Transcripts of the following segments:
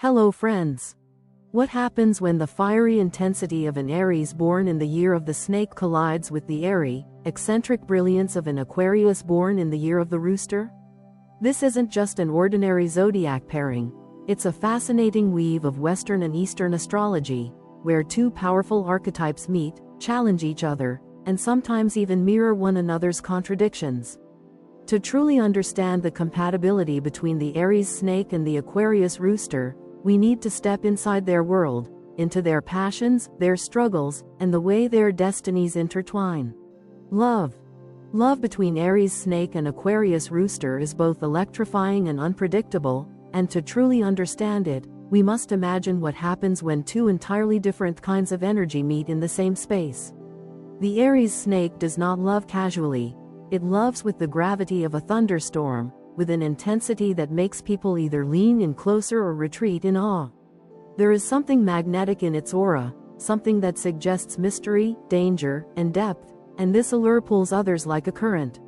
Hello friends! What happens when the fiery intensity of an Aries born in the year of the snake collides with the airy, eccentric brilliance of an Aquarius born in the year of the rooster? This isn't just an ordinary zodiac pairing, it's a fascinating weave of Western and Eastern astrology, where two powerful archetypes meet, challenge each other, and sometimes even mirror one another's contradictions. To truly understand the compatibility between the Aries snake and the Aquarius rooster, we need to step inside their world, into their passions, their struggles, and the way their destinies intertwine. Love. Love between Aries snake and Aquarius rooster is both electrifying and unpredictable, and to truly understand it, we must imagine what happens when two entirely different kinds of energy meet in the same space. The Aries snake does not love casually, it loves with the gravity of a thunderstorm, with an intensity that makes people either lean in closer or retreat in awe. There is something magnetic in its aura, something that suggests mystery, danger, and depth, and this allure pulls others like a current.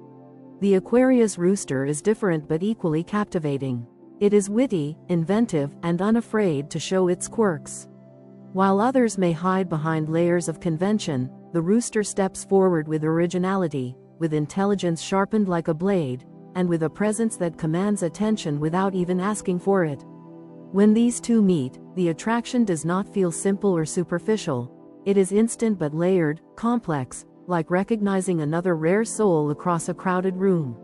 The Aquarius rooster is different but equally captivating. It is witty, inventive, and unafraid to show its quirks. While others may hide behind layers of convention, the rooster steps forward with originality, with intelligence sharpened like a blade, and with a presence that commands attention without even asking for it. When these two meet, the attraction does not feel simple or superficial. It is instant but layered, complex, like recognizing another rare soul across a crowded room.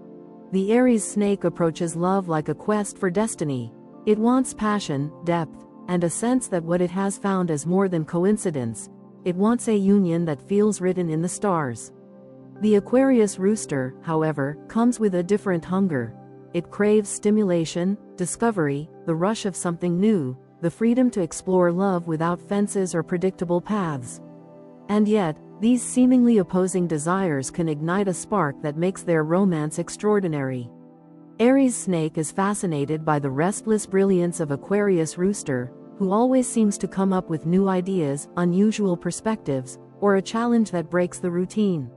The Aries snake approaches love like a quest for destiny. It wants passion, depth, and a sense that what it has found is more than coincidence. It wants a union that feels written in the stars. The Aquarius rooster, however, comes with a different hunger. It craves stimulation, discovery, the rush of something new, the freedom to explore love without fences or predictable paths. And yet, these seemingly opposing desires can ignite a spark that makes their romance extraordinary. Aries snake is fascinated by the restless brilliance of Aquarius rooster, who always seems to come up with new ideas, unusual perspectives, or a challenge that breaks the routine.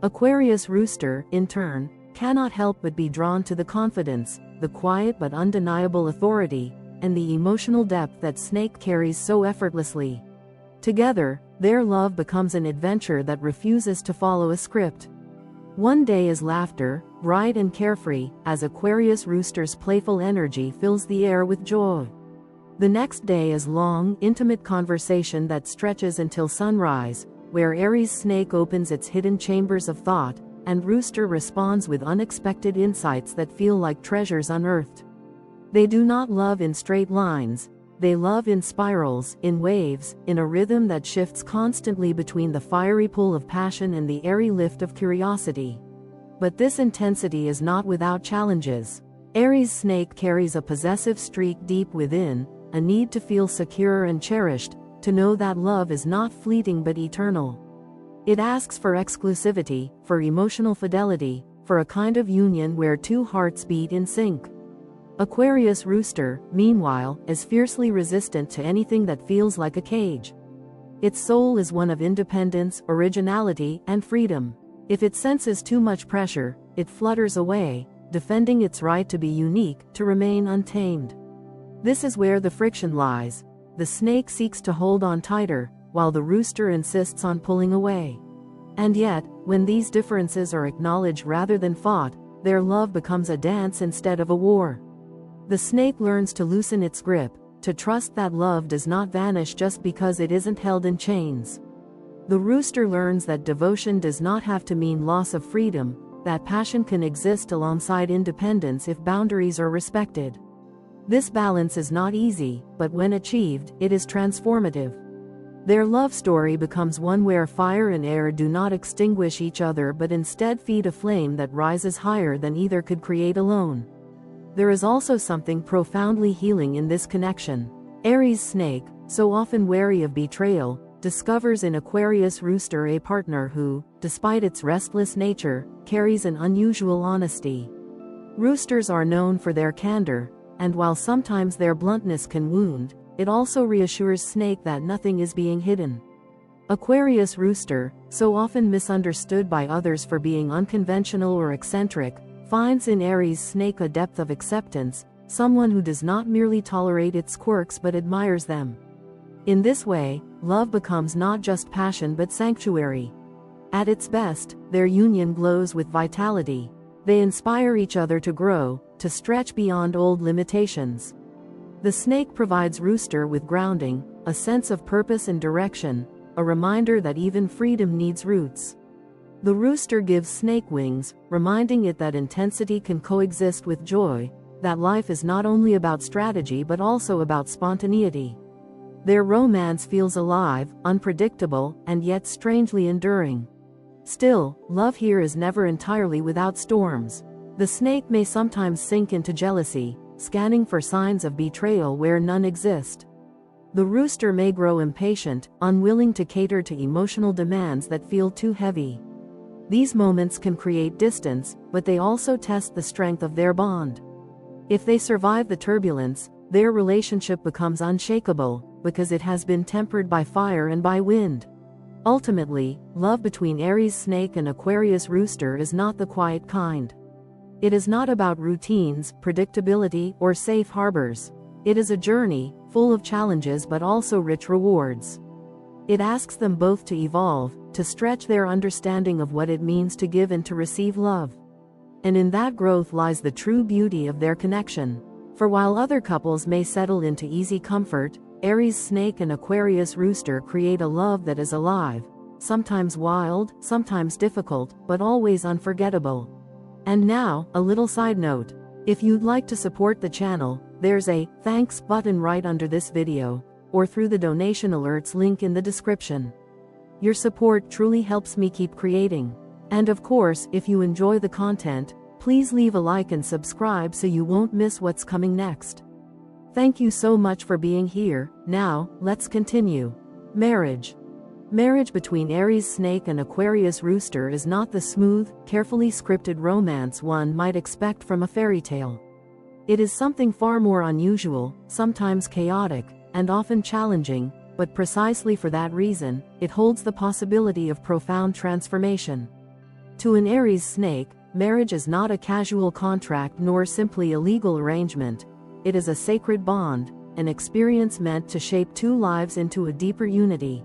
Aquarius rooster, in turn, cannot help but be drawn to the confidence, the quiet but undeniable authority, and the emotional depth that snake carries so effortlessly. Together, their love becomes an adventure that refuses to follow a script. One day is laughter, bright and carefree, as Aquarius rooster's playful energy fills the air with joy. The next day is long, intimate conversation that stretches until sunrise, where Aries snake opens its hidden chambers of thought, and rooster responds with unexpected insights that feel like treasures unearthed. They do not love in straight lines, they love in spirals, in waves, in a rhythm that shifts constantly between the fiery pull of passion and the airy lift of curiosity. But this intensity is not without challenges. Aries snake carries a possessive streak deep within, a need to feel secure and cherished, to know that love is not fleeting but eternal. It asks for exclusivity, for emotional fidelity, for a kind of union where two hearts beat in sync. Aquarius rooster, meanwhile, is fiercely resistant to anything that feels like a cage. Its soul is one of independence, originality, and freedom. If it senses too much pressure, it flutters away, defending its right to be unique, to remain untamed. This is where the friction lies. The snake seeks to hold on tighter, while the rooster insists on pulling away. And yet, when these differences are acknowledged rather than fought, their love becomes a dance instead of a war. The snake learns to loosen its grip, to trust that love does not vanish just because it isn't held in chains. The rooster learns that devotion does not have to mean loss of freedom, that passion can exist alongside independence if boundaries are respected. This balance is not easy, but when achieved, it is transformative. Their love story becomes one where fire and air do not extinguish each other but instead feed a flame that rises higher than either could create alone. There is also something profoundly healing in this connection. Aries snake, so often wary of betrayal, discovers in Aquarius rooster a partner who, despite its restless nature, carries an unusual honesty. Roosters are known for their candor, and while sometimes their bluntness can wound, it also reassures snake that nothing is being hidden. Aquarius rooster, so often misunderstood by others for being unconventional or eccentric, finds in Aries snake a depth of acceptance, someone who does not merely tolerate its quirks but admires them. In this way, love becomes not just passion but sanctuary. At its best, their union glows with vitality. They inspire each other to grow, to stretch beyond old limitations. The snake provides Rooster with grounding, a sense of purpose and direction, a reminder that even freedom needs roots. The rooster gives Snake wings, reminding it that intensity can coexist with joy, that life is not only about strategy but also about spontaneity. Their romance feels alive, unpredictable, and yet strangely enduring. Still, love here is never entirely without storms. The snake may sometimes sink into jealousy, scanning for signs of betrayal where none exist. The rooster may grow impatient, unwilling to cater to emotional demands that feel too heavy. These moments can create distance, but they also test the strength of their bond. If they survive the turbulence, their relationship becomes unshakable, because it has been tempered by fire and by wind. Ultimately, love between Aries Snake and Aquarius Rooster is not the quiet kind. It is not about routines, predictability, or safe harbors. It is a journey, full of challenges but also rich rewards. It asks them both to evolve, to stretch their understanding of what it means to give and to receive love. And in that growth lies the true beauty of their connection. For while other couples may settle into easy comfort, Aries Snake and Aquarius Rooster create a love that is alive, sometimes wild, sometimes difficult, but always unforgettable. And now, a little side note. If you'd like to support the channel, there's a thanks button right under this video, or through the donation alerts link in the description. Your support truly helps me keep creating. And of course, if you enjoy the content, please leave a like and subscribe so you won't miss what's coming next. Thank you so much for being here. Now, let's continue. Marriage. Marriage between Aries Snake and Aquarius Rooster is not the smooth, carefully scripted romance one might expect from a fairy tale. It is something far more unusual, sometimes chaotic, and often challenging, but precisely for that reason, it holds the possibility of profound transformation. To an Aries Snake, marriage is not a casual contract nor simply a legal arrangement. It is a sacred bond, an experience meant to shape two lives into a deeper unity.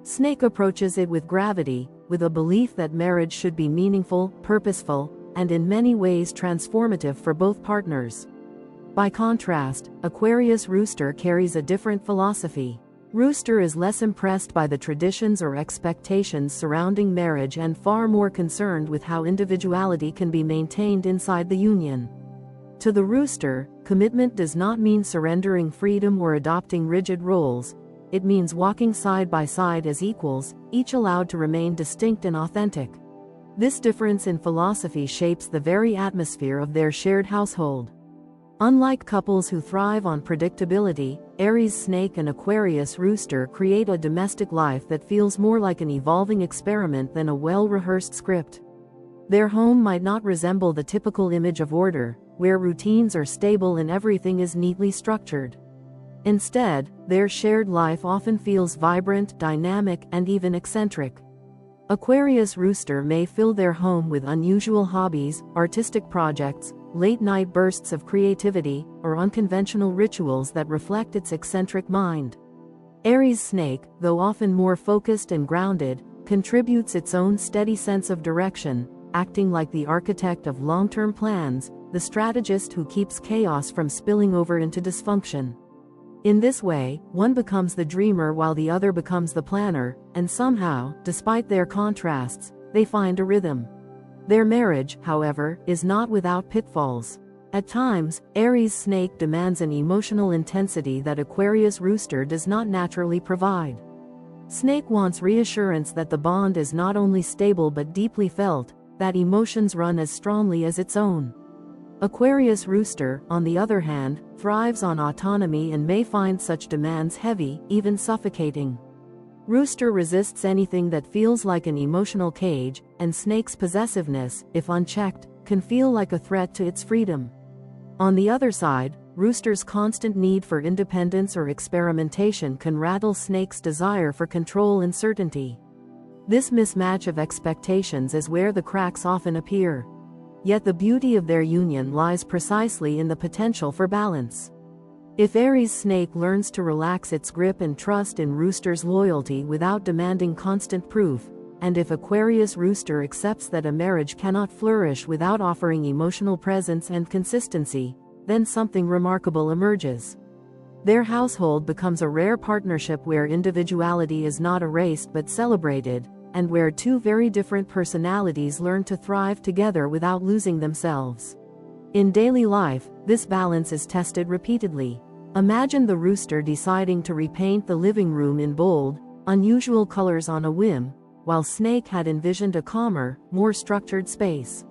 Snake approaches it with gravity, with a belief that marriage should be meaningful, purposeful, and in many ways transformative for both partners. By contrast, Aquarius Rooster carries a different philosophy. Rooster is less impressed by the traditions or expectations surrounding marriage and far more concerned with how individuality can be maintained inside the union. To the rooster, commitment does not mean surrendering freedom or adopting rigid roles. It means walking side by side as equals, each allowed to remain distinct and authentic. This difference in philosophy shapes the very atmosphere of their shared household. Unlike couples who thrive on predictability, Aries Snake and Aquarius Rooster create a domestic life that feels more like an evolving experiment than a well-rehearsed script. Their home might not resemble the typical image of order, where routines are stable and everything is neatly structured. Instead, their shared life often feels vibrant, dynamic, and even eccentric. Aquarius Rooster may fill their home with unusual hobbies, artistic projects, late-night bursts of creativity, or unconventional rituals that reflect its eccentric mind. Aries Snake, though often more focused and grounded, contributes its own steady sense of direction, acting like the architect of long-term plans, the strategist who keeps chaos from spilling over into dysfunction. In this way, one becomes the dreamer while the other becomes the planner, and somehow, despite their contrasts, they find a rhythm. Their marriage, however, is not without pitfalls. At times, Aries Snake demands an emotional intensity that Aquarius Rooster does not naturally provide. Snake wants reassurance that the bond is not only stable but deeply felt, that emotions run as strongly as its own. Aquarius Rooster, on the other hand, thrives on autonomy and may find such demands heavy, even suffocating. Rooster resists anything that feels like an emotional cage, and Snake's possessiveness, if unchecked, can feel like a threat to its freedom. On the other side, Rooster's constant need for independence or experimentation can rattle Snake's desire for control and certainty. This mismatch of expectations is where the cracks often appear. Yet the beauty of their union lies precisely in the potential for balance. If Aries Snake learns to relax its grip and trust in Rooster's loyalty without demanding constant proof, and if Aquarius Rooster accepts that a marriage cannot flourish without offering emotional presence and consistency, then something remarkable emerges. Their household becomes a rare partnership where individuality is not erased but celebrated, and where two very different personalities learn to thrive together without losing themselves. In daily life, this balance is tested repeatedly. Imagine the rooster deciding to repaint the living room in bold, unusual colors on a whim, while Snake had envisioned a calmer, more structured space.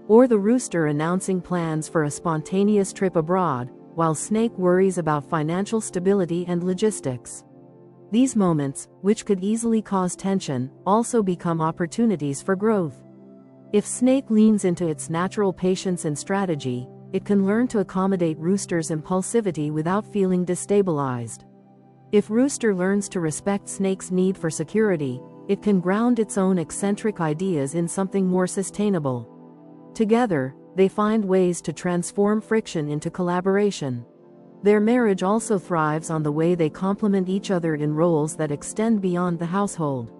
Or the rooster announcing plans for a spontaneous trip abroad, while Snake worries about financial stability and logistics. These moments, which could easily cause tension, also become opportunities for growth. If Snake leans into its natural patience and strategy, it can learn to accommodate Rooster's impulsivity without feeling destabilized. If Rooster learns to respect Snake's need for security, it can ground its own eccentric ideas in something more sustainable. Together, they find ways to transform friction into collaboration. Their marriage also thrives on the way they complement each other in roles that extend beyond the household.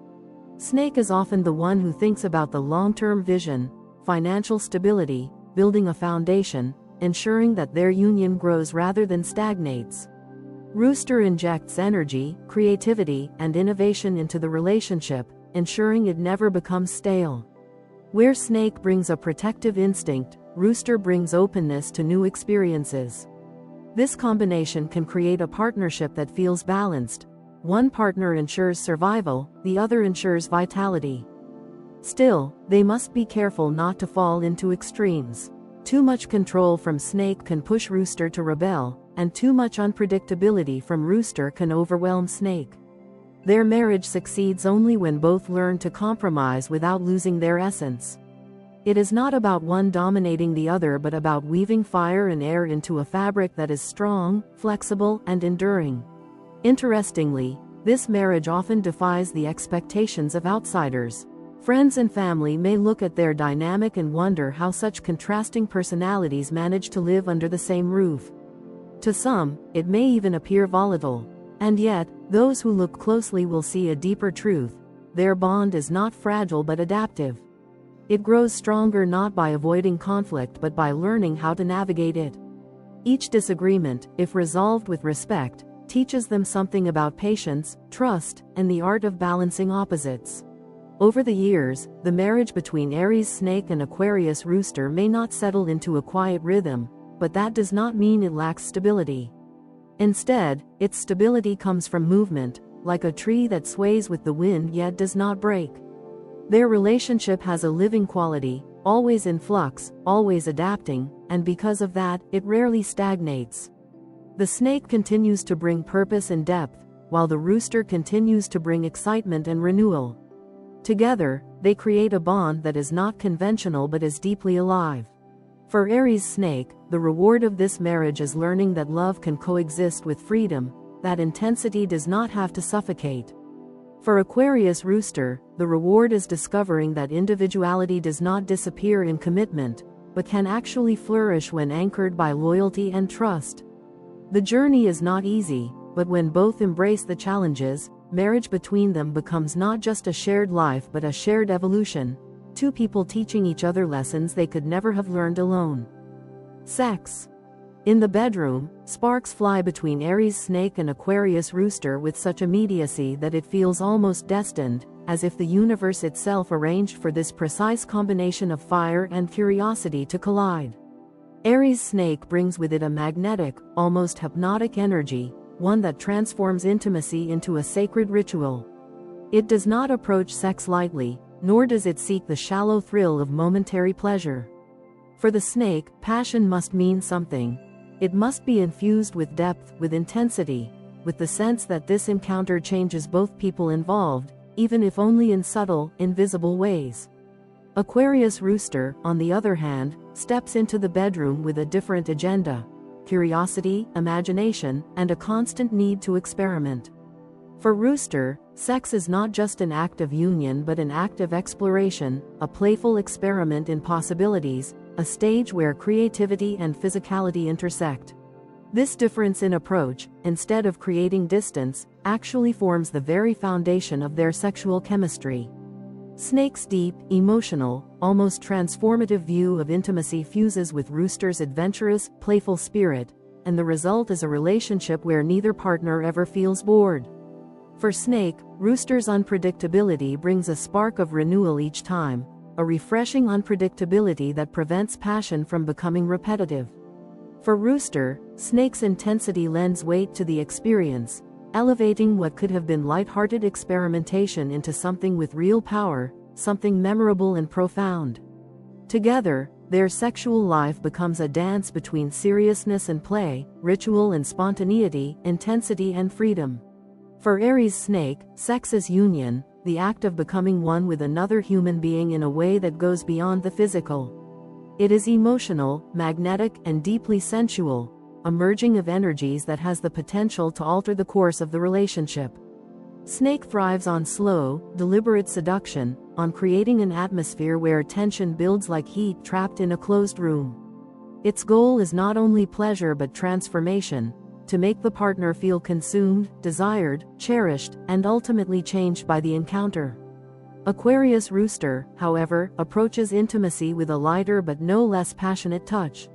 Snake is often the one who thinks about the long-term vision, financial stability, building a foundation, ensuring that their union grows rather than stagnates. Rooster injects energy, creativity, and innovation into the relationship, ensuring it never becomes stale. Where Snake brings a protective instinct, Rooster brings openness to new experiences. This combination can create a partnership that feels balanced. One partner ensures survival, the other ensures vitality. Still, they must be careful not to fall into extremes. Too much control from Snake can push Rooster to rebel, and too much unpredictability from Rooster can overwhelm Snake. Their marriage succeeds only when both learn to compromise without losing their essence. It is not about one dominating the other but about weaving fire and air into a fabric that is strong, flexible, and enduring. Interestingly, this marriage often defies the expectations of outsiders. Friends and family may look at their dynamic and wonder how such contrasting personalities manage to live under the same roof. To some, it may even appear volatile. And yet, those who look closely will see a deeper truth. Their bond is not fragile but adaptive. It grows stronger not by avoiding conflict but by learning how to navigate it. Each disagreement, if resolved with respect, teaches them something about patience, trust, and the art of balancing opposites. Over the years, the marriage between Aries Snake and Aquarius Rooster may not settle into a quiet rhythm, but that does not mean it lacks stability. Instead, its stability comes from movement, like a tree that sways with the wind yet does not break. Their relationship has a living quality, always in flux, always adapting, and because of that, it rarely stagnates. The snake continues to bring purpose and depth, while the rooster continues to bring excitement and renewal. Together, they create a bond that is not conventional but is deeply alive. For Aries Snake, the reward of this marriage is learning that love can coexist with freedom, that intensity does not have to suffocate. For Aquarius Rooster, the reward is discovering that individuality does not disappear in commitment, but can actually flourish when anchored by loyalty and trust. The journey is not easy, but when both embrace the challenges, marriage between them becomes not just a shared life but a shared evolution, two people teaching each other lessons they could never have learned alone. Sex. In the bedroom, sparks fly between Aries Snake and Aquarius Rooster with such immediacy that it feels almost destined, as if the universe itself arranged for this precise combination of fire and curiosity to collide. Aries Snake brings with it a magnetic, almost hypnotic energy, one that transforms intimacy into a sacred ritual. It does not approach sex lightly, nor does it seek the shallow thrill of momentary pleasure. For the snake, passion must mean something. It must be infused with depth, with intensity, with the sense that this encounter changes both people involved, even if only in subtle, invisible ways. Aquarius Rooster, on the other hand, steps into the bedroom with a different agenda: curiosity, imagination, and a constant need to experiment. For Rooster, sex is not just an act of union but an act of exploration, a playful experiment in possibilities, a stage where creativity and physicality intersect. This difference in approach, instead of creating distance, actually forms the very foundation of their sexual chemistry. Snake's deep, emotional, almost transformative view of intimacy fuses with Rooster's adventurous, playful spirit, and the result is a relationship where neither partner ever feels bored. For Snake, Rooster's unpredictability brings a spark of renewal each time, a refreshing unpredictability that prevents passion from becoming repetitive. For Rooster, Snake's intensity lends weight to the experience, elevating what could have been light-hearted experimentation into something with real power, something memorable and profound. Together, their sexual life becomes a dance between seriousness and play, ritual and spontaneity, intensity and freedom. For Aries Snake, sex is union, the act of becoming one with another human being in a way that goes beyond the physical. It is emotional, magnetic, and deeply sensual, a merging of energies that has the potential to alter the course of the relationship. Snake thrives on slow, deliberate seduction, on creating an atmosphere where tension builds like heat trapped in a closed room. Its goal is not only pleasure but transformation, to make the partner feel consumed, desired, cherished, and ultimately changed by the encounter. Aquarius Rooster, however, approaches intimacy with a lighter but no less passionate touch.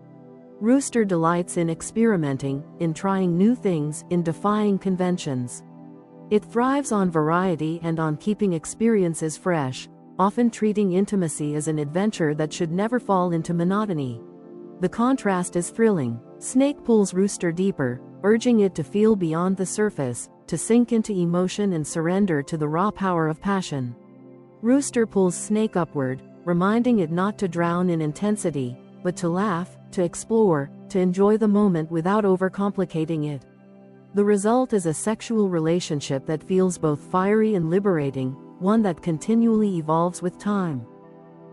Rooster delights in experimenting, in trying new things, in defying conventions. It thrives on variety and on keeping experiences fresh, often treating intimacy as an adventure that should never fall into monotony. The contrast is thrilling. Snake pulls Rooster deeper, urging it to feel beyond the surface, to sink into emotion and surrender to the raw power of passion. Rooster pulls Snake upward, reminding it not to drown in intensity, but to laugh, to explore, to enjoy the moment without overcomplicating it. The result is a sexual relationship that feels both fiery and liberating, one that continually evolves with time.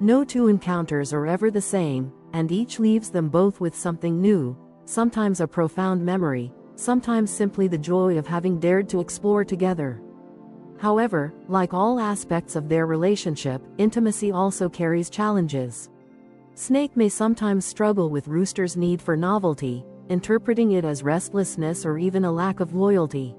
No two encounters are ever the same, and each leaves them both with something new, sometimes a profound memory, sometimes simply the joy of having dared to explore together. However, like all aspects of their relationship, intimacy also carries challenges. Snake may sometimes struggle with Rooster's need for novelty, interpreting it as restlessness or even a lack of loyalty.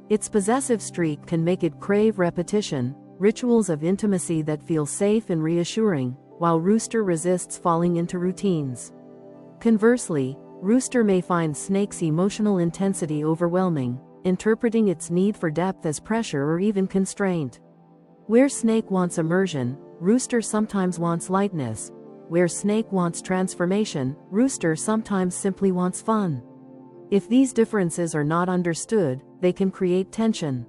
Its possessive streak can make it crave repetition, rituals of intimacy that feel safe and reassuring, while Rooster resists falling into routines. Conversely, Rooster may find Snake's emotional intensity overwhelming, interpreting its need for depth as pressure or even constraint. Where Snake wants immersion, Rooster sometimes wants lightness. Where Snake wants transformation, Rooster sometimes simply wants fun. If these differences are not understood, they can create tension.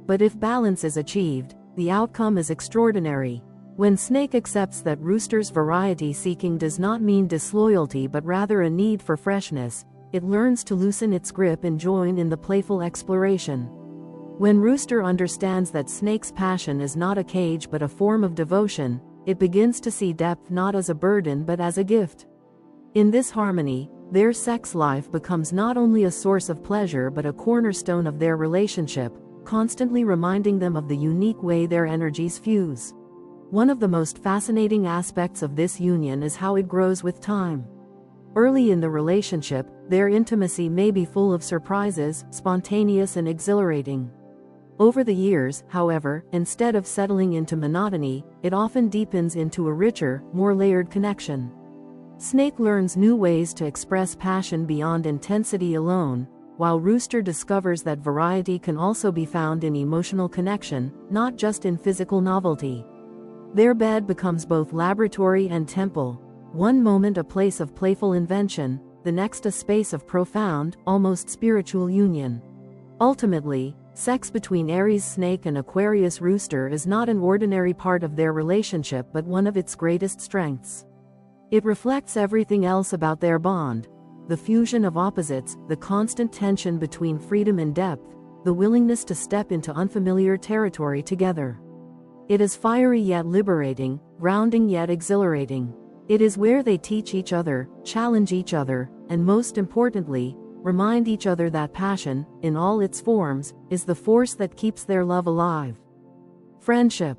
But if balance is achieved, the outcome is extraordinary. When Snake accepts that Rooster's variety-seeking does not mean disloyalty but rather a need for freshness, it learns to loosen its grip and join in the playful exploration. When Rooster understands that Snake's passion is not a cage but a form of devotion, it begins to see depth not as a burden but as a gift. In this harmony, their sex life becomes not only a source of pleasure but a cornerstone of their relationship, constantly reminding them of the unique way their energies fuse. One of the most fascinating aspects of this union is how it grows with time. Early in the relationship, their intimacy may be full of surprises, spontaneous and exhilarating. Over the years, however, instead of settling into monotony, it often deepens into a richer, more layered connection. Snake learns new ways to express passion beyond intensity alone, while Rooster discovers that variety can also be found in emotional connection, not just in physical novelty. Their bed becomes both laboratory and temple, one moment a place of playful invention, the next a space of profound, almost spiritual union. Ultimately, sex between Aries Snake and Aquarius Rooster is not an ordinary part of their relationship but one of its greatest strengths. It reflects everything else about their bond: the fusion of opposites, the constant tension between freedom and depth, the willingness to step into unfamiliar territory together. It is fiery yet liberating, grounding yet exhilarating. It is where they teach each other, challenge each other, and most importantly, remind each other that passion, in all its forms, is the force that keeps their love alive. Friendship.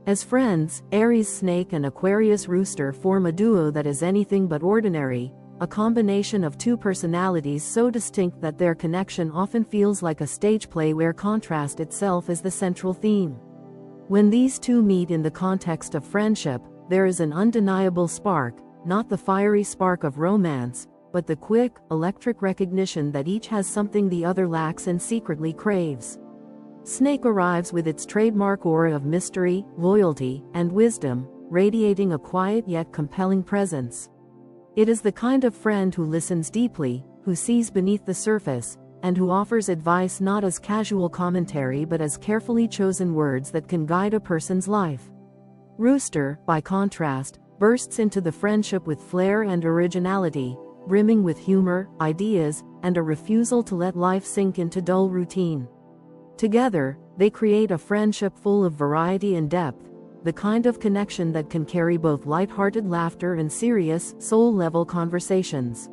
As friends, Aries Snake and Aquarius Rooster form a duo that is anything but ordinary, a combination of two personalities so distinct that their connection often feels like a stage play where contrast itself is the central theme. When these two meet in the context of friendship, there is an undeniable spark, not the fiery spark of romance, but the quick, electric recognition that each has something the other lacks and secretly craves. Snake arrives with its trademark aura of mystery, loyalty, and wisdom, radiating a quiet yet compelling presence. It is the kind of friend who listens deeply, who sees beneath the surface, and who offers advice not as casual commentary but as carefully chosen words that can guide a person's life. Rooster, by contrast, bursts into the friendship with flair and originality, brimming with humor, ideas, and a refusal to let life sink into dull routine. Together, they create a friendship full of variety and depth, the kind of connection that can carry both light-hearted laughter and serious, soul-level conversations.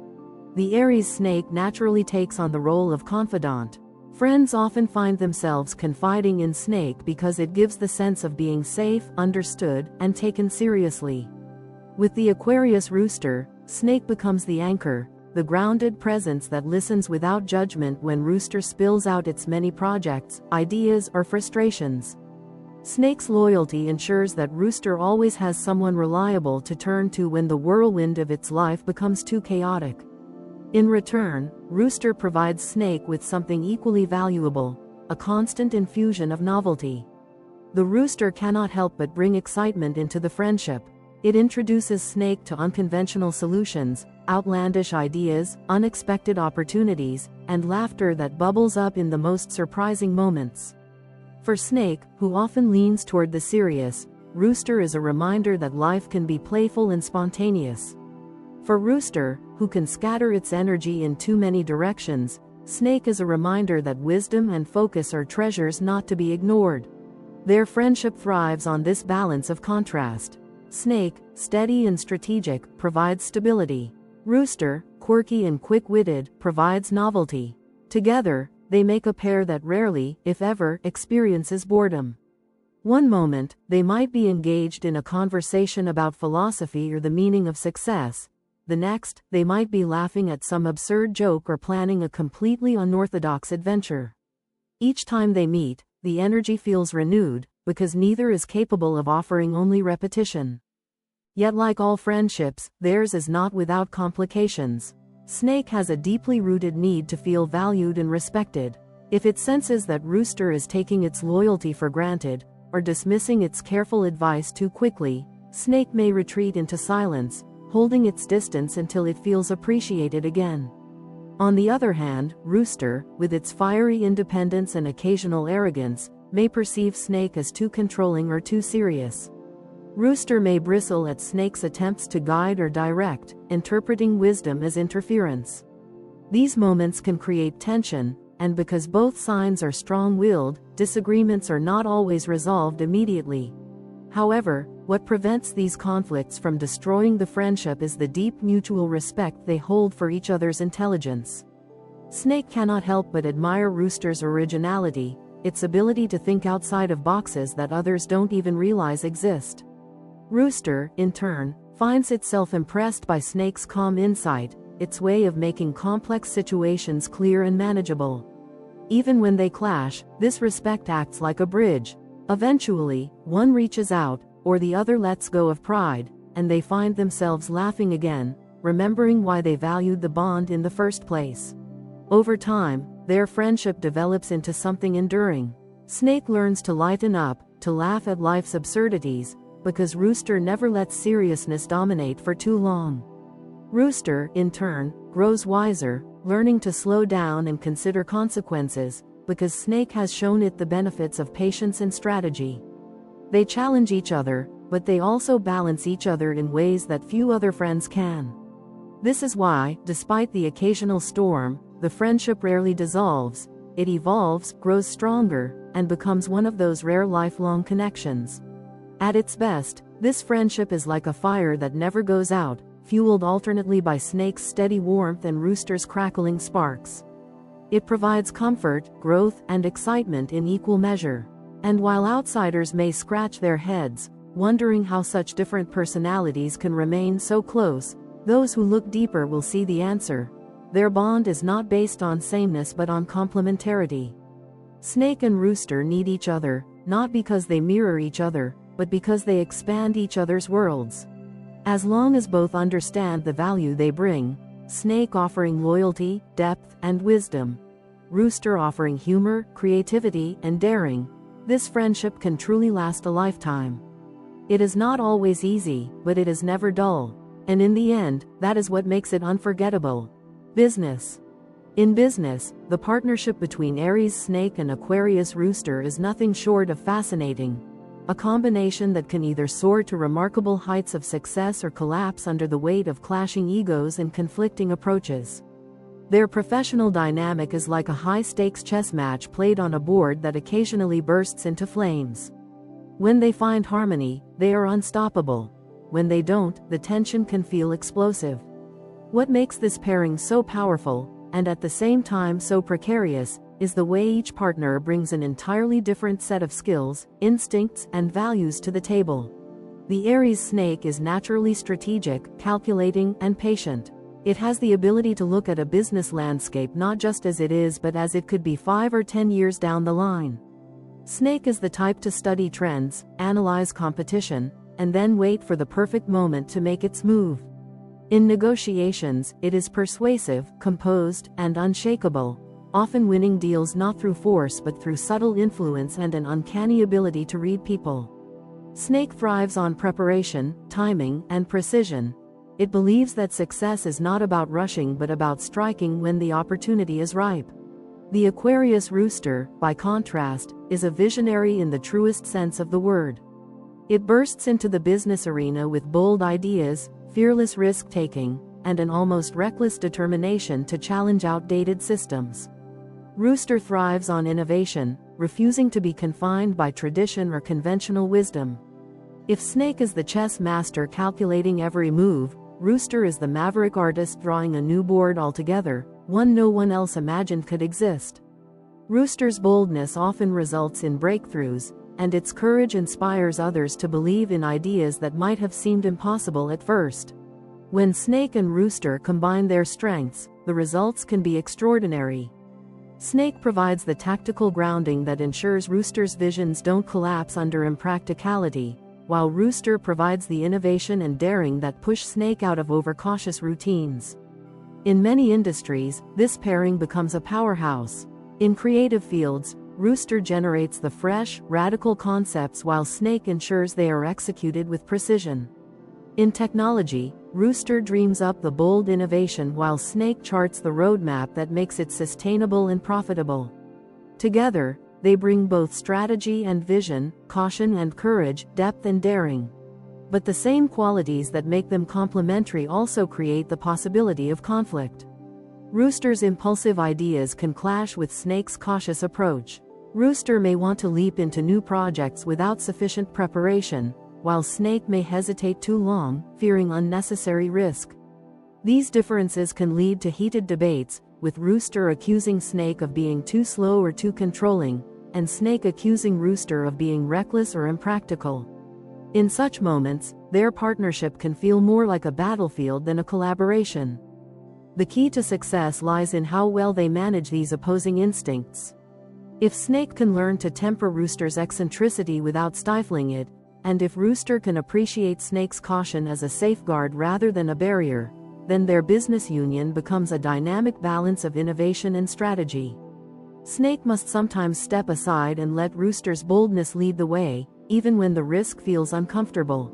The Aries Snake naturally takes on the role of confidant. Friends often find themselves confiding in Snake because it gives the sense of being safe, understood, and taken seriously. With the Aquarius Rooster, Snake becomes the anchor, the grounded presence that listens without judgment when Rooster spills out its many projects, ideas, or frustrations. Snake's loyalty ensures that Rooster always has someone reliable to turn to when the whirlwind of its life becomes too chaotic. In return, Rooster provides Snake with something equally valuable, a constant infusion of novelty. The Rooster cannot help but bring excitement into the friendship. It introduces Snake to unconventional solutions, outlandish ideas, unexpected opportunities, and laughter that bubbles up in the most surprising moments. For Snake, who often leans toward the serious, Rooster is a reminder that life can be playful and spontaneous. For Rooster, who can scatter its energy in too many directions, Snake is a reminder that wisdom and focus are treasures not to be ignored. Their friendship thrives on this balance of contrast. Snake, steady and strategic, provides stability. Rooster, quirky and quick-witted, provides novelty. Together, they make a pair that rarely, if ever, experiences boredom. One moment, they might be engaged in a conversation about philosophy or the meaning of success. The next, they might be laughing at some absurd joke or planning a completely unorthodox adventure. Each time they meet, the energy feels renewed, because neither is capable of offering only repetition. Yet like all friendships, theirs is not without complications. Snake has a deeply rooted need to feel valued and respected. If it senses that Rooster is taking its loyalty for granted, or dismissing its careful advice too quickly, Snake may retreat into silence, holding its distance until it feels appreciated again. On the other hand, Rooster, with its fiery independence and occasional arrogance, may perceive Snake as too controlling or too serious. Rooster may bristle at Snake's attempts to guide or direct, interpreting wisdom as interference. These moments can create tension, and because both signs are strong-willed, disagreements are not always resolved immediately. However, what prevents these conflicts from destroying the friendship is the deep mutual respect they hold for each other's intelligence. Snake cannot help but admire Rooster's originality, its ability to think outside of boxes that others don't even realize exist. Rooster, in turn, finds itself impressed by Snake's calm insight, its way of making complex situations clear and manageable. Even when they clash, this respect acts like a bridge. Eventually, one reaches out, or the other lets go of pride, and they find themselves laughing again, remembering why they valued the bond in the first place. Over time, their friendship develops into something enduring. Snake learns to lighten up, to laugh at life's absurdities, because Rooster never lets seriousness dominate for too long. Rooster, in turn, grows wiser, learning to slow down and consider consequences, because Snake has shown it the benefits of patience and strategy. They challenge each other, but they also balance each other in ways that few other friends can. This is why, despite the occasional storm, the friendship rarely dissolves. It evolves, grows stronger, and becomes one of those rare lifelong connections. At its best, this friendship is like a fire that never goes out, fueled alternately by Snake's steady warmth and Rooster's crackling sparks. It provides comfort, growth, and excitement in equal measure. And while outsiders may scratch their heads, wondering how such different personalities can remain so close, those who look deeper will see the answer. Their bond is not based on sameness but on complementarity. Snake and rooster need each other, not because they mirror each other, but because they expand each other's worlds. As long as both understand the value they bring, snake offering loyalty, depth, and wisdom, rooster offering humor, creativity, and daring, this friendship can truly last a lifetime. It is not always easy, but it is never dull. And in the end, that is what makes it unforgettable. Business. In business, the partnership between Aries Snake and Aquarius Rooster is nothing short of fascinating. A combination that can either soar to remarkable heights of success or collapse under the weight of clashing egos and conflicting approaches. Their professional dynamic is like a high-stakes chess match played on a board that occasionally bursts into flames. When they find harmony, they are unstoppable. When they don't, the tension can feel explosive. What makes this pairing so powerful, and at the same time so precarious, is the way each partner brings an entirely different set of skills, instincts, and values to the table. The Aries Snake is naturally strategic, calculating, and patient. It has the ability to look at a business landscape not just as it is but as it could be 5 or 10 years down the line. Snake is the type to study trends, analyze competition, and then wait for the perfect moment to make its move. In negotiations, it is persuasive, composed, and unshakable, often winning deals not through force but through subtle influence and an uncanny ability to read people. Snake thrives on preparation, timing, and precision. It believes that success is not about rushing but about striking when the opportunity is ripe. The Aquarius Rooster, by contrast, is a visionary in the truest sense of the word. It bursts into the business arena with bold ideas, fearless risk-taking, and an almost reckless determination to challenge outdated systems. Rooster thrives on innovation, refusing to be confined by tradition or conventional wisdom. If Snake is the chess master calculating every move, Rooster is the maverick artist drawing a new board altogether, one no one else imagined could exist. Rooster's boldness often results in breakthroughs, and its courage inspires others to believe in ideas that might have seemed impossible at first. When Snake and Rooster combine their strengths, the results can be extraordinary. Snake provides the tactical grounding that ensures Rooster's visions don't collapse under impracticality, while Rooster provides the innovation and daring that push Snake out of overcautious routines. In many industries, this pairing becomes a powerhouse. In creative fields, Rooster generates the fresh, radical concepts while Snake ensures they are executed with precision. In technology, Rooster dreams up the bold innovation while Snake charts the roadmap that makes it sustainable and profitable. Together, they bring both strategy and vision, caution and courage, depth and daring. But the same qualities that make them complementary also create the possibility of conflict. Rooster's impulsive ideas can clash with Snake's cautious approach. Rooster may want to leap into new projects without sufficient preparation, while Snake may hesitate too long, fearing unnecessary risk. These differences can lead to heated debates, with Rooster accusing Snake of being too slow or too controlling, and Snake accusing Rooster of being reckless or impractical. In such moments, their partnership can feel more like a battlefield than a collaboration. The key to success lies in how well they manage these opposing instincts. If Snake can learn to temper Rooster's eccentricity without stifling it, and if Rooster can appreciate Snake's caution as a safeguard rather than a barrier, then their business union becomes a dynamic balance of innovation and strategy. Snake must sometimes step aside and let Rooster's boldness lead the way, even when the risk feels uncomfortable.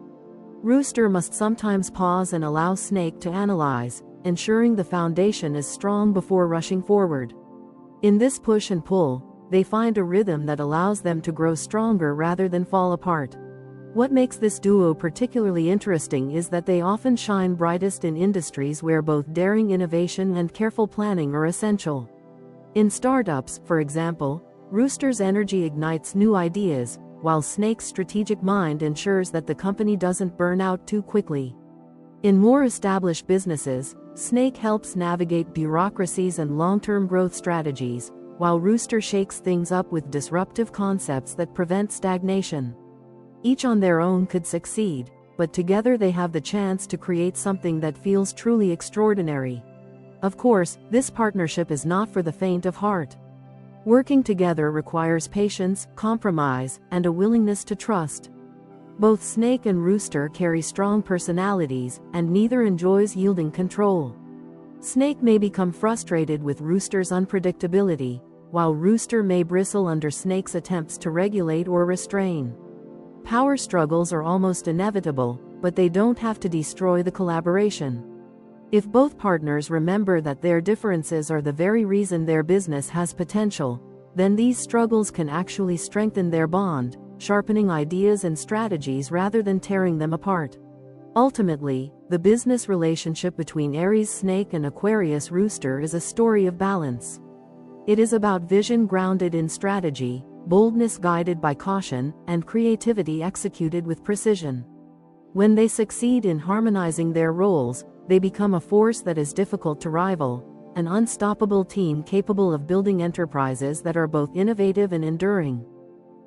Rooster must sometimes pause and allow Snake to analyze, ensuring the foundation is strong before rushing forward. In this push and pull, they find a rhythm that allows them to grow stronger rather than fall apart. What makes this duo particularly interesting is that they often shine brightest in industries where both daring innovation and careful planning are essential. In startups, for example, Rooster's energy ignites new ideas, while Snake's strategic mind ensures that the company doesn't burn out too quickly. In more established businesses, Snake helps navigate bureaucracies and long-term growth strategies, while Rooster shakes things up with disruptive concepts that prevent stagnation. Each on their own could succeed, but together they have the chance to create something that feels truly extraordinary. Of course, this partnership is not for the faint of heart. Working together requires patience, compromise, and a willingness to trust. Both Snake and Rooster carry strong personalities, and neither enjoys yielding control. Snake may become frustrated with Rooster's unpredictability, while Rooster may bristle under Snake's attempts to regulate or restrain. Power struggles are almost inevitable, but they don't have to destroy the collaboration. If both partners remember that their differences are the very reason their business has potential, then these struggles can actually strengthen their bond, sharpening ideas and strategies rather than tearing them apart. Ultimately, the business relationship between Aries Snake and Aquarius Rooster is a story of balance. It is about vision grounded in strategy, boldness guided by caution, and creativity executed with precision. When they succeed in harmonizing their roles, they become a force that is difficult to rival, an unstoppable team capable of building enterprises that are both innovative and enduring.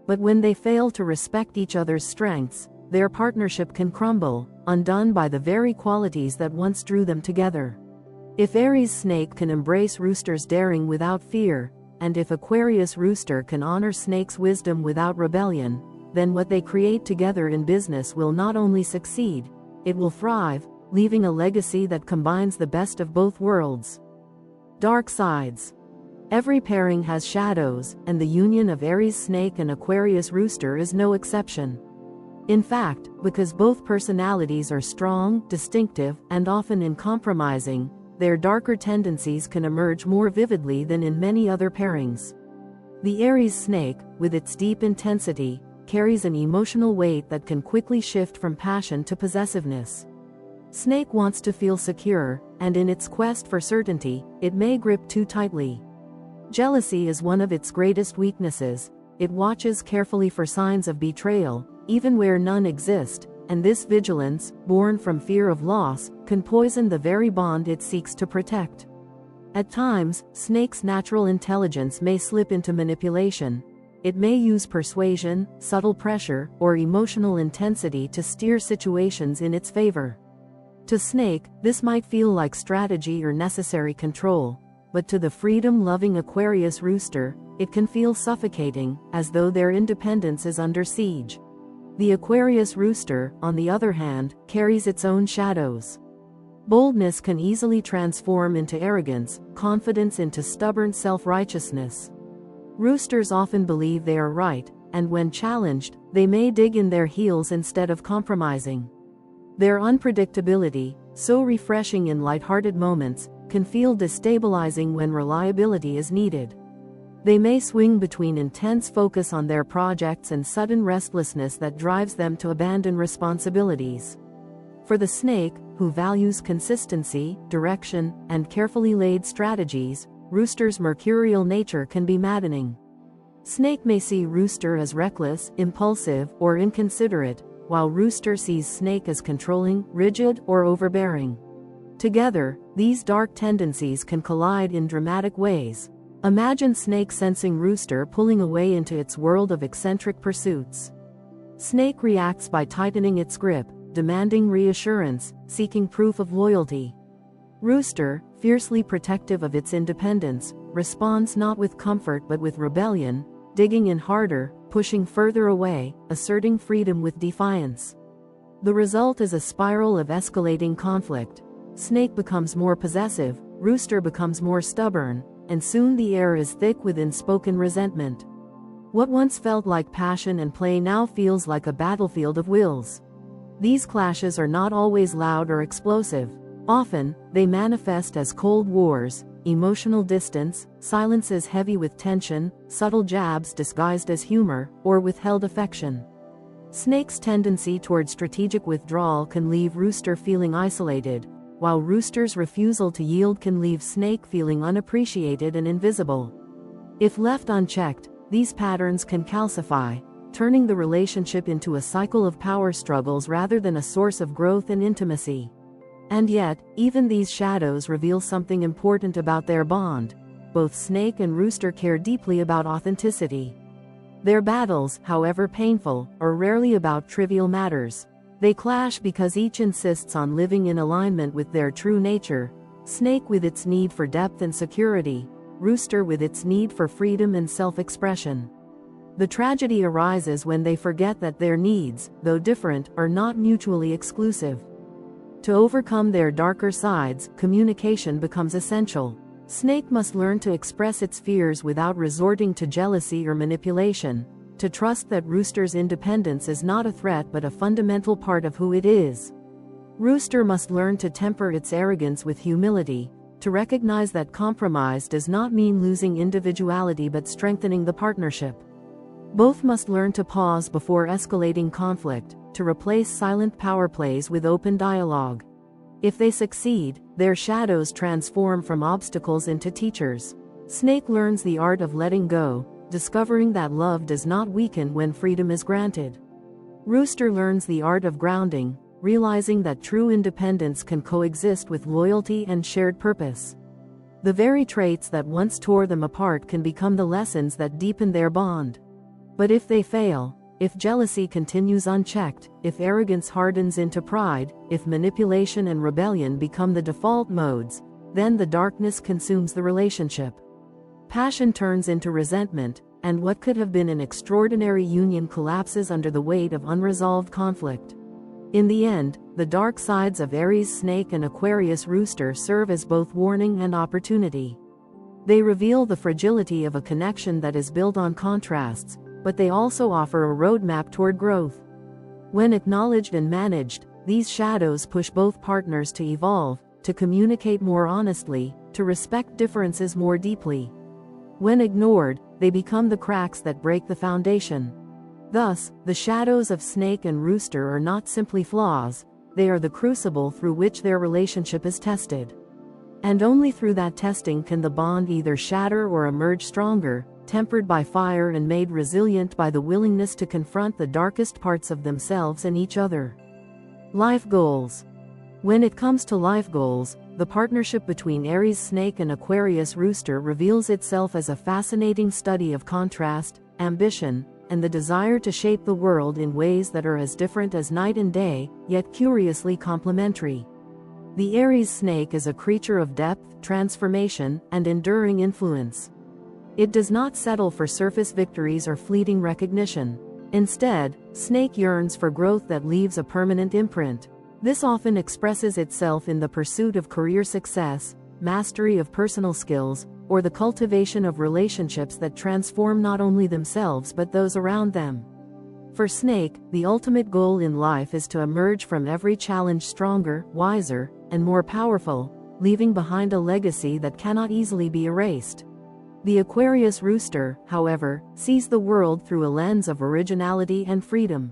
But when they fail to respect each other's strengths, their partnership can crumble, undone by the very qualities that once drew them together. If Aries Snake can embrace Rooster's daring without fear, and if Aquarius Rooster can honor Snake's wisdom without rebellion, then what they create together in business will not only succeed, it will thrive, leaving a legacy that combines the best of both worlds. Dark sides. Every pairing has shadows, and the union of Aries Snake and Aquarius Rooster is no exception. In fact, because both personalities are strong, distinctive, and often uncompromising, their darker tendencies can emerge more vividly than in many other pairings. The Aries Snake, with its deep intensity, carries an emotional weight that can quickly shift from passion to possessiveness. Snake wants to feel secure, and in its quest for certainty, it may grip too tightly. Jealousy is one of its greatest weaknesses. It watches carefully for signs of betrayal, even where none exist, and this vigilance, born from fear of loss, can poison the very bond it seeks to protect. At times, Snake's natural intelligence may slip into manipulation. It may use persuasion, subtle pressure, or emotional intensity to steer situations in its favor. To Snake, this might feel like strategy or necessary control, but to the freedom-loving Aquarius Rooster, it can feel suffocating, as though their independence is under siege. The Aquarius Rooster, on the other hand, carries its own shadows. Boldness can easily transform into arrogance, confidence into stubborn self-righteousness. Roosters often believe they are right, and when challenged, they may dig in their heels instead of compromising. Their unpredictability, so refreshing in lighthearted moments, can feel destabilizing when reliability is needed. They may swing between intense focus on their projects and sudden restlessness that drives them to abandon responsibilities. For the Snake, who values consistency, direction, and carefully laid strategies, Rooster's mercurial nature can be maddening. Snake may see Rooster as reckless, impulsive, or inconsiderate, while Rooster sees Snake as controlling, rigid, or overbearing. Together, these dark tendencies can collide in dramatic ways. Imagine Snake sensing Rooster pulling away into its world of eccentric pursuits. Snake reacts by tightening its grip, demanding reassurance, seeking proof of loyalty. Rooster, fiercely protective of its independence, responds not with comfort but with rebellion, digging in harder, pushing further away, asserting freedom with defiance. The result is a spiral of escalating conflict. Snake becomes more possessive, Rooster becomes more stubborn, and soon the air is thick with unspoken resentment. What once felt like passion and play now feels like a battlefield of wills. These clashes are not always loud or explosive. Often, they manifest as cold wars, emotional distance, silences heavy with tension, subtle jabs disguised as humor, or withheld affection. Snake's tendency toward strategic withdrawal can leave Rooster feeling isolated, while Rooster's refusal to yield can leave Snake feeling unappreciated and invisible. If left unchecked, these patterns can calcify, turning the relationship into a cycle of power struggles rather than a source of growth and intimacy. And yet, even these shadows reveal something important about their bond. both snake and rooster care deeply about authenticity. Their battles, however painful, are rarely about trivial matters. They clash because each insists on living in alignment with their true nature, snake with its need for depth and security, rooster with its need for freedom and self-expression. The tragedy arises when they forget that their needs, though different, are not mutually exclusive. To overcome their darker sides, communication becomes essential. Snake must learn to express its fears without resorting to jealousy or manipulation, to trust that rooster's independence is not a threat but a fundamental part of who it is. Rooster must learn to temper its arrogance with humility, to recognize that compromise does not mean losing individuality but strengthening the partnership. Both must learn to pause before escalating conflict, to replace silent power plays with open dialogue. If they succeed, their shadows transform from obstacles into teachers. Snake learns the art of letting go, discovering that love does not weaken when freedom is granted. Rooster learns the art of grounding, realizing that true independence can coexist with loyalty and shared purpose. The very traits that once tore them apart can become the lessons that deepen their bond. But if they fail, if jealousy continues unchecked, if arrogance hardens into pride, if manipulation and rebellion become the default modes, then the darkness consumes the relationship. Passion turns into resentment, and what could have been an extraordinary union collapses under the weight of unresolved conflict. In the end, the dark sides of Aries Snake and Aquarius Rooster serve as both warning and opportunity. They reveal the fragility of a connection that is built on contrasts, but they also offer a roadmap toward growth. When acknowledged and managed, these shadows push both partners to evolve, to communicate more honestly, to respect differences more deeply. When ignored, they become the cracks that break the foundation. Thus, the shadows of Snake and Rooster are not simply flaws, they are the crucible through which their relationship is tested. And only through that testing can the bond either shatter or emerge stronger, tempered by fire and made resilient by the willingness to confront the darkest parts of themselves and each other. Life goals. When it comes to life goals, the partnership between Aries Snake and Aquarius Rooster reveals itself as a fascinating study of contrast, ambition, and the desire to shape the world in ways that are as different as night and day, yet curiously complementary. The Aries Snake is a creature of depth, transformation, and enduring influence. It does not settle for surface victories or fleeting recognition. Instead, Snake yearns for growth that leaves a permanent imprint. This often expresses itself in the pursuit of career success, mastery of personal skills, or the cultivation of relationships that transform not only themselves but those around them. For Snake, the ultimate goal in life is to emerge from every challenge stronger, wiser, and more powerful, leaving behind a legacy that cannot easily be erased. The Aquarius Rooster, however, sees the world through a lens of originality and freedom.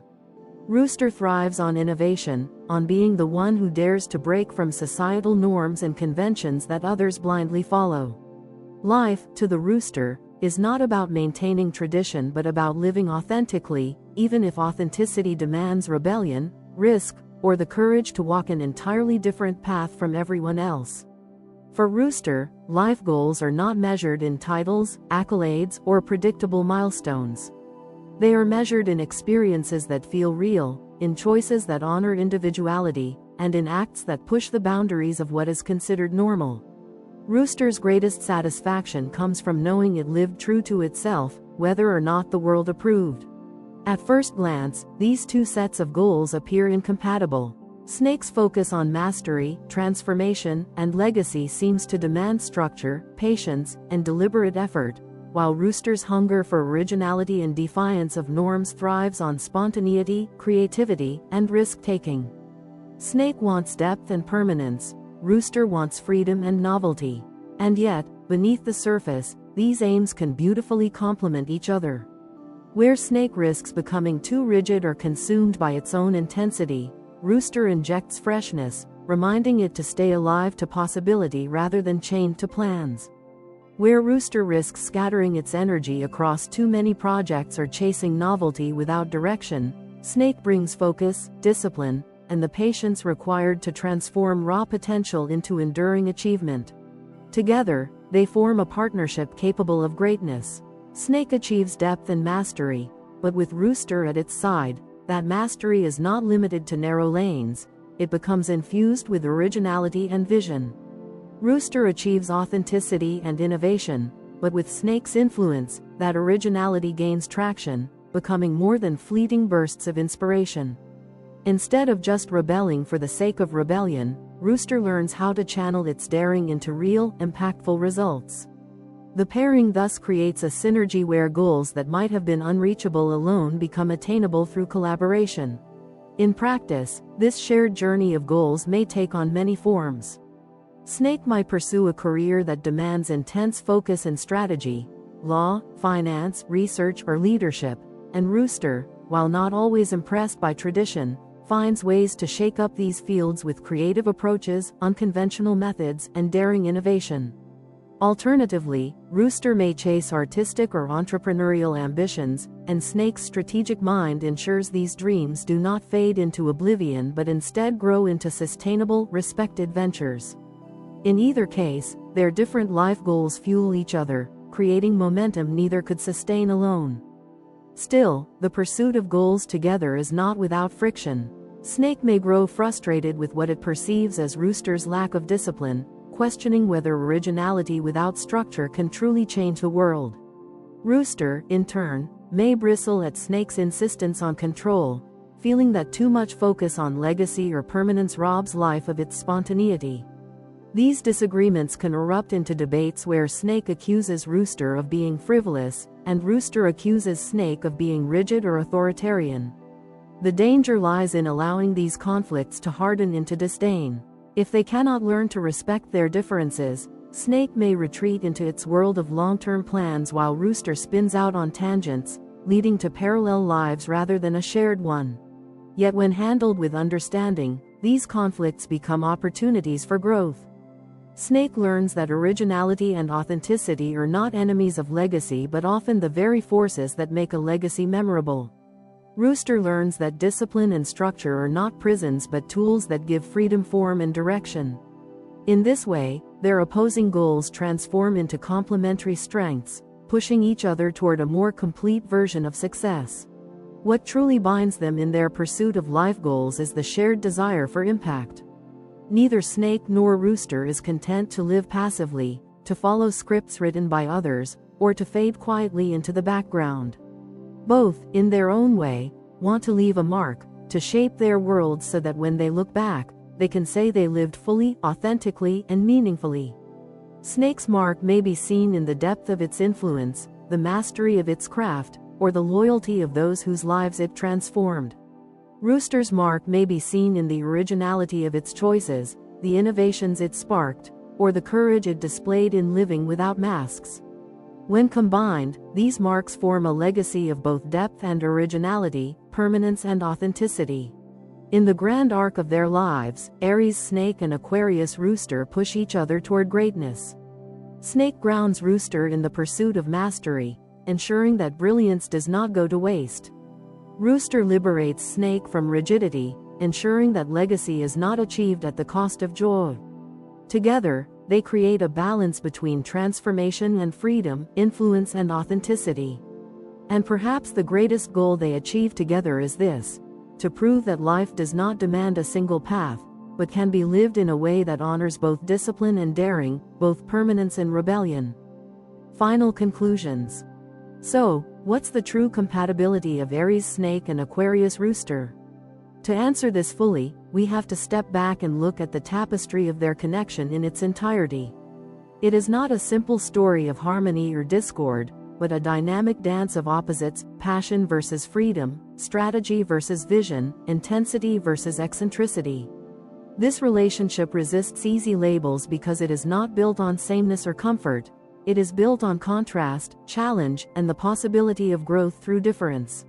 Rooster thrives on innovation, on being the one who dares to break from societal norms and conventions that others blindly follow. Life, to the rooster, is not about maintaining tradition but about living authentically, even if authenticity demands rebellion, risk, or the courage to walk an entirely different path from everyone else. For Rooster, life goals are not measured in titles, accolades, or predictable milestones. They are measured in experiences that feel real, in choices that honor individuality, and in acts that push the boundaries of what is considered normal. Rooster's greatest satisfaction comes from knowing it lived true to itself, whether or not the world approved. At first glance, these two sets of goals appear incompatible. Snake's focus on mastery, transformation, and legacy seems to demand structure, patience, and deliberate effort, while Rooster's hunger for originality and defiance of norms thrives on spontaneity, creativity, and risk-taking. Snake wants depth and permanence, Rooster wants freedom and novelty. And yet, beneath the surface, these aims can beautifully complement each other. Where Snake risks becoming too rigid or consumed by its own intensity, Rooster injects freshness, reminding it to stay alive to possibility rather than chained to plans. Where Rooster risks scattering its energy across too many projects or chasing novelty without direction, Snake brings focus, discipline, and the patience required to transform raw potential into enduring achievement. Together, they form a partnership capable of greatness. Snake achieves depth and mastery, but with Rooster at its side, that mastery is not limited to narrow lanes, it becomes infused with originality and vision. Rooster achieves authenticity and innovation, but with Snake's influence, that originality gains traction, becoming more than fleeting bursts of inspiration. Instead of just rebelling for the sake of rebellion, Rooster learns how to channel its daring into real, impactful results. The pairing thus creates a synergy where goals that might have been unreachable alone become attainable through collaboration. In practice, this shared journey of goals may take on many forms. Snake might pursue a career that demands intense focus and strategy, law, finance, research, or leadership, and Rooster, while not always impressed by tradition, finds ways to shake up these fields with creative approaches, unconventional methods, and daring innovation. Alternatively, Rooster may chase artistic or entrepreneurial ambitions, and Snake's strategic mind ensures these dreams do not fade into oblivion but instead grow into sustainable, respected ventures. In either case, their different life goals fuel each other, creating momentum neither could sustain alone. Still, the pursuit of goals together is not without friction. Snake may grow frustrated with what it perceives as Rooster's lack of discipline, questioning whether originality without structure can truly change the world. Rooster, in turn, may bristle at Snake's insistence on control, feeling that too much focus on legacy or permanence robs life of its spontaneity. These disagreements can erupt into debates where Snake accuses Rooster of being frivolous, and Rooster accuses Snake of being rigid or authoritarian. The danger lies in allowing these conflicts to harden into disdain. If they cannot learn to respect their differences, Snake may retreat into its world of long-term plans while Rooster spins out on tangents, leading to parallel lives rather than a shared one. Yet when handled with understanding, these conflicts become opportunities for growth. Snake learns that originality and authenticity are not enemies of legacy but often the very forces that make a legacy memorable. Rooster learns that discipline and structure are not prisons but tools that give freedom form and direction. In this way, their opposing goals transform into complementary strengths, pushing each other toward a more complete version of success. What truly binds them in their pursuit of life goals is the shared desire for impact. Neither Snake nor Rooster is content to live passively, to follow scripts written by others, or to fade quietly into the background. Both, in their own way, want to leave a mark, to shape their worlds so that when they look back, they can say they lived fully, authentically, and meaningfully. Snake's mark may be seen in the depth of its influence, the mastery of its craft, or the loyalty of those whose lives it transformed. Rooster's mark may be seen in the originality of its choices, the innovations it sparked, or the courage it displayed in living without masks. When combined, these marks form a legacy of both depth and originality, permanence and authenticity. In the grand arc of their lives, Aries Snake and Aquarius Rooster push each other toward greatness. Snake grounds Rooster in the pursuit of mastery, ensuring that brilliance does not go to waste. Rooster liberates Snake from rigidity, ensuring that legacy is not achieved at the cost of joy. Together, they create a balance between transformation and freedom, influence and authenticity. And perhaps the greatest goal they achieve together is this: to prove that life does not demand a single path, but can be lived in a way that honors both discipline and daring, both permanence and rebellion. Final conclusions. So, what's the true compatibility of Aries Snake and Aquarius Rooster? To answer this fully, we have to step back and look at the tapestry of their connection in its entirety. It is not a simple story of harmony or discord, but a dynamic dance of opposites: passion versus freedom, strategy versus vision, intensity versus eccentricity. This relationship resists easy labels because it is not built on sameness or comfort. It is built on contrast, challenge, and the possibility of growth through difference.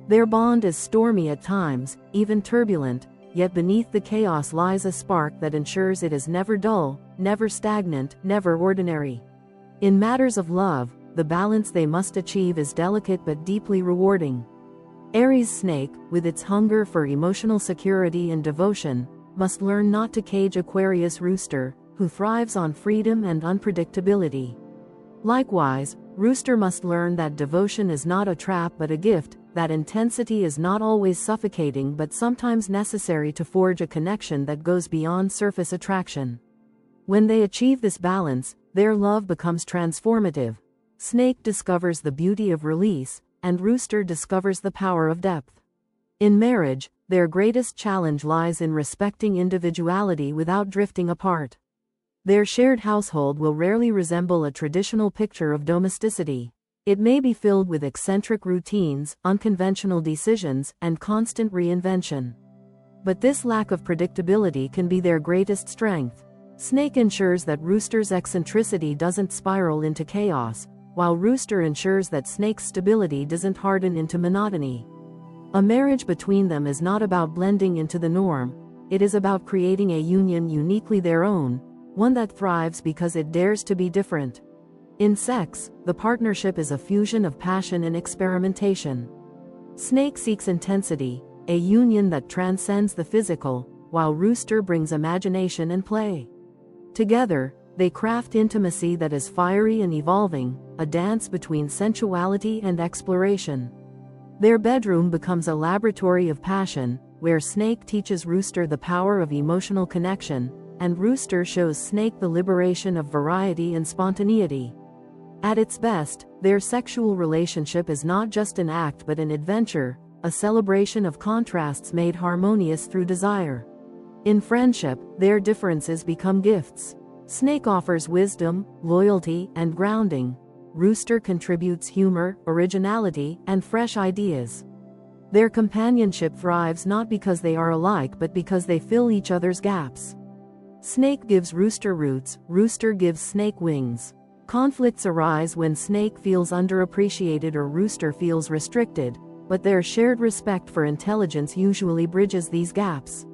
Their bond is stormy at times, even turbulent, yet beneath the chaos lies a spark that ensures it is never dull, never stagnant, never ordinary. In matters of love, the balance they must achieve is delicate but deeply rewarding. Aries Snake, with its hunger for emotional security and devotion, must learn not to cage Aquarius Rooster, who thrives on freedom and unpredictability. Likewise, Rooster must learn that devotion is not a trap but a gift, that intensity is not always suffocating but sometimes necessary to forge a connection that goes beyond surface attraction. When they achieve this balance, their love becomes transformative. Snake discovers the beauty of release, and Rooster discovers the power of depth. In marriage, their greatest challenge lies in respecting individuality without drifting apart. Their shared household will rarely resemble a traditional picture of domesticity. It may be filled with eccentric routines, unconventional decisions, and constant reinvention. But this lack of predictability can be their greatest strength. Snake ensures that Rooster's eccentricity doesn't spiral into chaos, while Rooster ensures that Snake's stability doesn't harden into monotony. A marriage between them is not about blending into the norm, it is about creating a union uniquely their own, one that thrives because it dares to be different. In sex, the partnership is a fusion of passion and experimentation. Snake seeks intensity, a union that transcends the physical, while Rooster brings imagination and play. Together, they craft intimacy that is fiery and evolving, a dance between sensuality and exploration. Their bedroom becomes a laboratory of passion, where Snake teaches Rooster the power of emotional connection, and Rooster shows Snake the liberation of variety and spontaneity. At its best, their sexual relationship is not just an act but an adventure, a celebration of contrasts made harmonious through desire. In friendship, their differences become gifts. Snake offers wisdom, loyalty, and grounding. Rooster contributes humor, originality, and fresh ideas. Their companionship thrives not because they are alike but because they fill each other's gaps. Snake gives Rooster roots, Rooster gives Snake wings. Conflicts arise when Snake feels underappreciated or Rooster feels restricted, but their shared respect for intelligence usually bridges these gaps.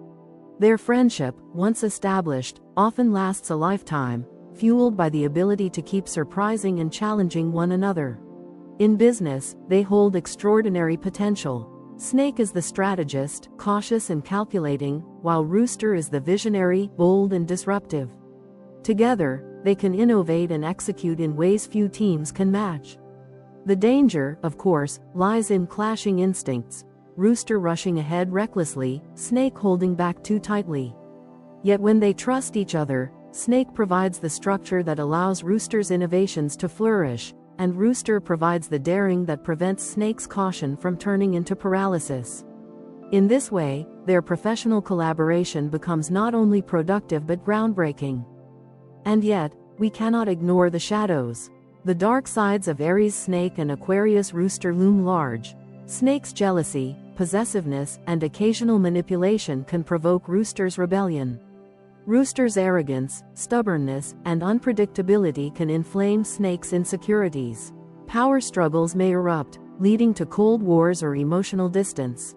Their friendship, once established, often lasts a lifetime, fueled by the ability to keep surprising and challenging one another. In business, they hold extraordinary potential. Snake is the strategist, cautious and calculating, while Rooster is the visionary, bold and disruptive. Together, they can innovate and execute in ways few teams can match. The danger, of course, lies in clashing instincts. Rooster rushing ahead recklessly, Snake holding back too tightly. Yet when they trust each other, Snake provides the structure that allows Rooster's innovations to flourish, and Rooster provides the daring that prevents Snake's caution from turning into paralysis. In this way, their professional collaboration becomes not only productive but groundbreaking. And yet, we cannot ignore the shadows. The dark sides of Aries Snake and Aquarius Rooster loom large. Snake's jealousy, possessiveness, and occasional manipulation can provoke Rooster's rebellion. Rooster's arrogance, stubbornness, and unpredictability can inflame Snake's insecurities. Power struggles may erupt, leading to cold wars or emotional distance.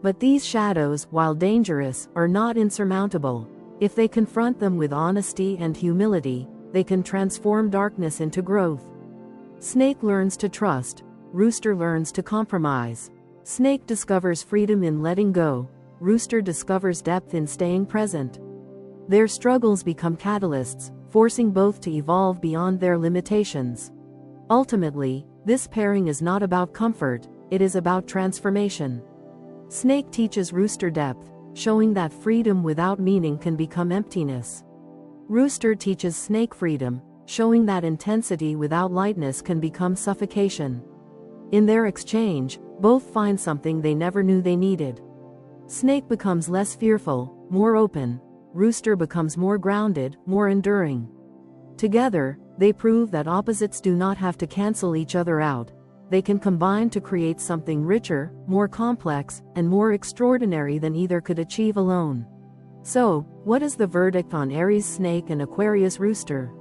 But these shadows, while dangerous, are not insurmountable. If they confront them with honesty and humility, they can transform darkness into growth. Snake learns to trust, Rooster learns to compromise. Snake discovers freedom in letting go, Rooster discovers depth in staying present. Their struggles become catalysts, forcing both to evolve beyond their limitations. Ultimately, this pairing is not about comfort, it is about transformation. Snake teaches Rooster depth, showing that freedom without meaning can become emptiness. Rooster teaches Snake freedom, showing that intensity without lightness can become suffocation. In their exchange, both find something they never knew they needed. Snake becomes less fearful, more open. Rooster becomes more grounded, more enduring. Together, they prove that opposites do not have to cancel each other out. They can combine to create something richer, more complex, and more extraordinary than either could achieve alone. So, what is the verdict on Aries Snake and Aquarius Rooster?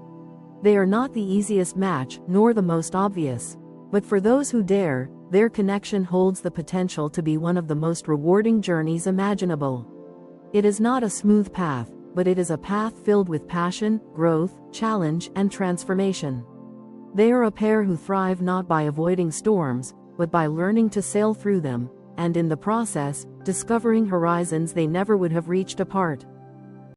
They are not the easiest match, nor the most obvious. But for those who dare, their connection holds the potential to be one of the most rewarding journeys imaginable. It is not a smooth path, but it is a path filled with passion, growth, challenge, and transformation. They are a pair who thrive not by avoiding storms, but by learning to sail through them, and in the process, discovering horizons they never would have reached apart.